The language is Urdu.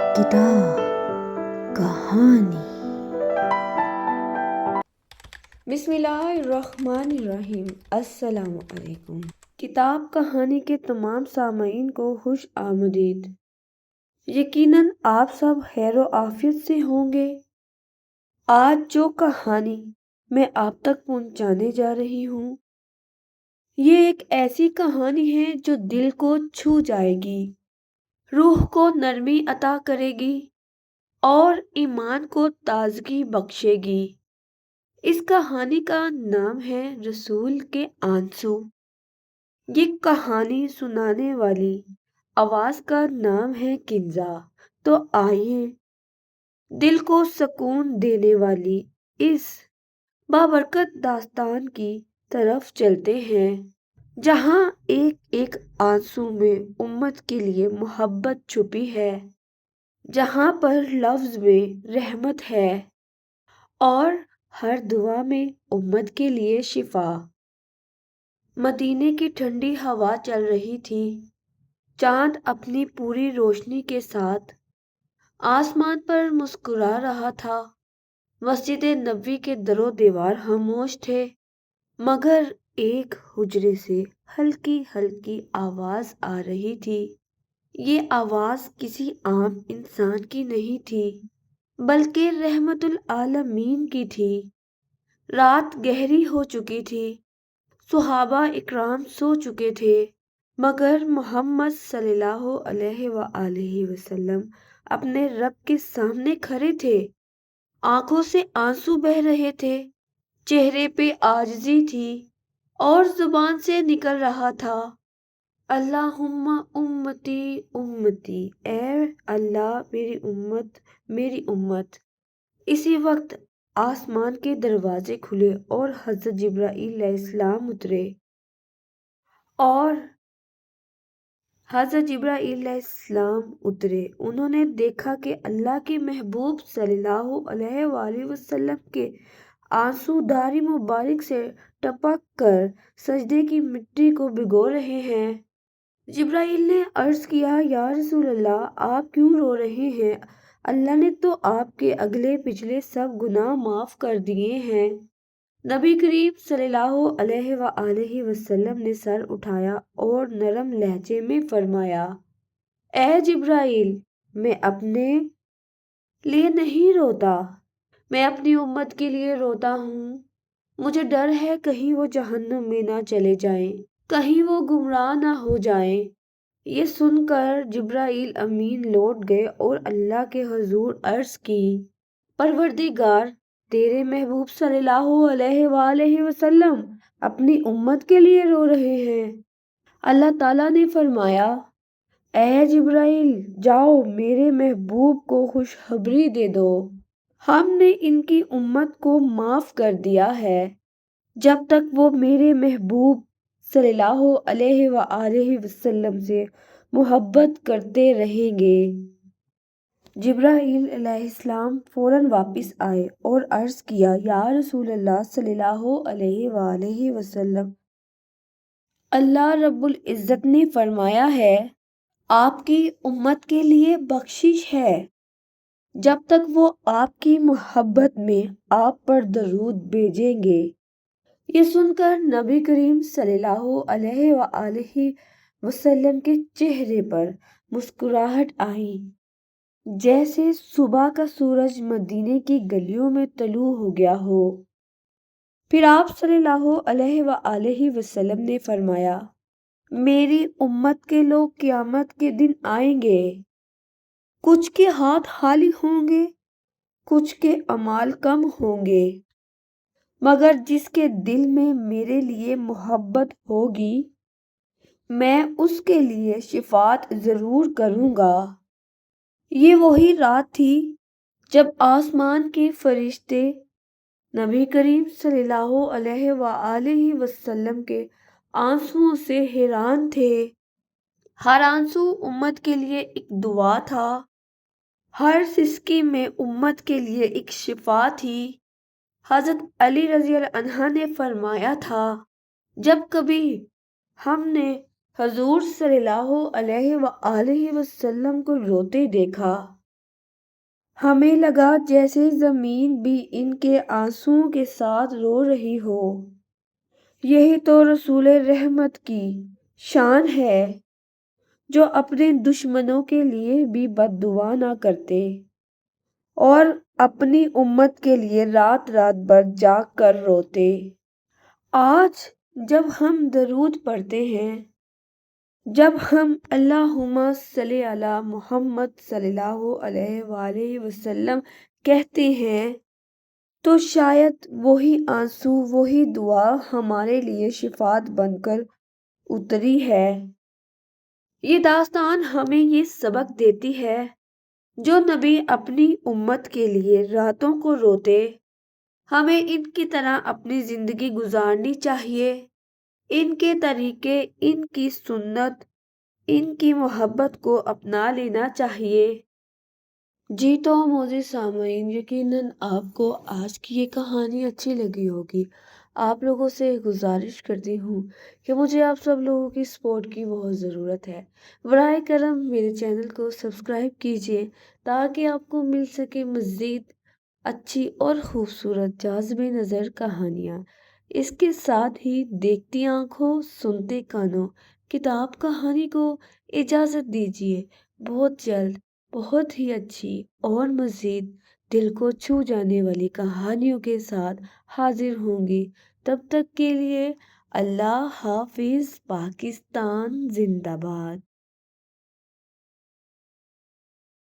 کتاب کہانی۔ بسم اللہ الرحمن الرحیم۔ السلام علیکم۔ کتاب کہانی کے تمام سامعین کو خوش آمدید۔ یقیناً آپ سب خیر و عافیت سے ہوں گے۔ آج جو کہانی میں آپ تک پہنچانے جا رہی ہوں، یہ ایک ایسی کہانی ہے جو دل کو چھو جائے گی، روح کو نرمی عطا کرے گی اور ایمان کو تازگی بخشے گی۔ اس کہانی کا نام ہے رسول کے آنسو۔ یہ کہانی سنانے والی آواز کا نام ہے کنزا۔ تو آئیے دل کو سکون دینے والی اس بابرکت داستان کی طرف چلتے ہیں، جہاں ایک ایک آنسو میں امت کے لیے محبت چھپی ہے، جہاں پر لفظ میں رحمت ہے اور ہر دعا میں امت کے لیے شفا۔ مدینے کی ٹھنڈی ہوا چل رہی تھی، چاند اپنی پوری روشنی کے ساتھ آسمان پر مسکرا رہا تھا۔ مسجد نبوی کے در و دیوار خاموش تھے، مگر ایک حجرے سے ہلکی ہلکی آواز آ رہی تھی۔ یہ آواز کسی عام انسان کی نہیں تھی، بلکہ رحمت العالمین کی تھی۔ رات گہری ہو چکی تھی، صحابہ اکرام سو چکے تھے، مگر محمد صلی اللہ علیہ وآلہ وسلم اپنے رب کے سامنے کھڑے تھے۔ آنکھوں سے آنسو بہہ رہے تھے، چہرے پہ عاجزی تھی اور زبان سے نکل رہا تھا، اللہم امتی امتی، اے اللہ میری امت میری امت۔ اسی وقت آسمان کے دروازے کھلے اور حضرت جبرائیل علیہ السلام اترے انہوں نے دیکھا کہ اللہ کے محبوب صلی اللہ علیہ وآلہ وسلم کے آنسو داری مبارک سے ٹپک کر سجدے کی مٹی کو بھگو رہے ہیں۔ جبرائیل نے عرض کیا، یا رسول اللہ، آپ کیوں رو رہے ہیں؟ اللہ نے تو آپ کے اگلے پچھلے سب گناہ معاف کر دیے ہیں۔ نبی کریم صلی اللہ علیہ وآلہ وسلم نے سر اٹھایا اور نرم لہجے میں فرمایا، اے جبرائیل، میں اپنے لیے نہیں روتا، میں اپنی امت کے لیے روتا ہوں۔ مجھے ڈر ہے کہیں وہ جہنم میں نہ چلے جائیں، کہیں وہ گمراہ نہ ہو جائیں۔ یہ سن کر جبرائیل امین لوٹ گئے اور اللہ کے حضور عرض کی، پروردگار، تیرے محبوب صلی اللہ علیہ وآلہ وسلم اپنی امت کے لیے رو رہے ہیں۔ اللہ تعالیٰ نے فرمایا، اے جبرائیل، جاؤ میرے محبوب کو خوشخبری دے دو، ہم نے ان کی امت کو معاف کر دیا ہے، جب تک وہ میرے محبوب صلی اللہ علیہ وآلہ وسلم سے محبت کرتے رہیں گے۔ جبرائیل علیہ السلام فوراً واپس آئے اور عرض کیا، یا رسول اللہ صلی اللہ علیہ وآلہ وسلم، اللہ رب العزت نے فرمایا ہے، آپ کی امت کے لیے بخشش ہے، جب تک وہ آپ کی محبت میں آپ پر درود بھیجیں گے۔ یہ سن کر نبی کریم صلی اللہ علیہ وآلہ وسلم کے چہرے پر مسکراہٹ آئی، جیسے صبح کا سورج مدینے کی گلیوں میں طلوع ہو گیا ہو۔ پھر آپ صلی اللہ علیہ وآلہ وسلم نے فرمایا، میری امت کے لوگ قیامت کے دن آئیں گے، کچھ کے ہاتھ خالی ہوں گے، کچھ کے اعمال کم ہوں گے، مگر جس کے دل میں میرے لیے محبت ہوگی، میں اس کے لیے شفاعت ضرور کروں گا۔ یہ وہی رات تھی جب آسمان کے فرشتے نبی کریم صلی اللہ علیہ وآلہ وسلم کے آنسوؤں سے حیران تھے۔ ہر آنسو امت کے لیے ایک دعا تھا، ہر سسکی میں امت کے لیے ایک شفا تھی۔ حضرت علی رضی اللہ عنہ نے فرمایا تھا، جب کبھی ہم نے حضور صلی اللہ علیہ وآلہ وسلم کو روتے دیکھا ہمیں لگا جیسے زمین بھی ان کے آنسوؤں کے ساتھ رو رہی ہو۔ یہی تو رسول رحمت کی شان ہے، جو اپنے دشمنوں کے لیے بھی بد دعا نہ کرتے اور اپنی امت کے لیے رات رات بھر جاگ کر روتے۔ آج جب ہم درود پڑھتے ہیں، جب ہم اللہم صلی علی محمد صلی اللہ علیہ وآلہ وسلم کہتے ہیں، تو شاید وہی آنسو، وہی دعا ہمارے لیے شفاعت بن کر اتری ہے۔ یہ داستان ہمیں یہ سبق دیتی ہے، جو نبی اپنی امت کے لیے راتوں کو روتے، ہمیں ان کی طرح اپنی زندگی گزارنی چاہیے۔ ان کے طریقے، ان کی سنت، ان کی محبت کو اپنا لینا چاہیے۔ جی تو موزی سامعین، یقیناً آپ کو آج کی یہ کہانی اچھی لگی ہوگی۔ آپ لوگوں سے گزارش کرتی ہوں کہ مجھے آپ سب لوگوں کی سپورٹ کی بہت ضرورت ہے۔ براہ کرم میرے چینل کو سبسکرائب کیجیے تاکہ آپ کو مل سکے مزید اچھی اور خوبصورت جاذب نظر کہانیاں۔ اس کے ساتھ ہی دیکھتی آنکھوں سنتے کانوں کتاب کہانی کو اجازت دیجیے۔ بہت جلد بہت ہی اچھی اور مزید دل کو چھو جانے والی کہانیوں کے ساتھ حاضر ہوں گی۔ تب تک کے لیے اللہ حافظ۔ پاکستان زندہ باد۔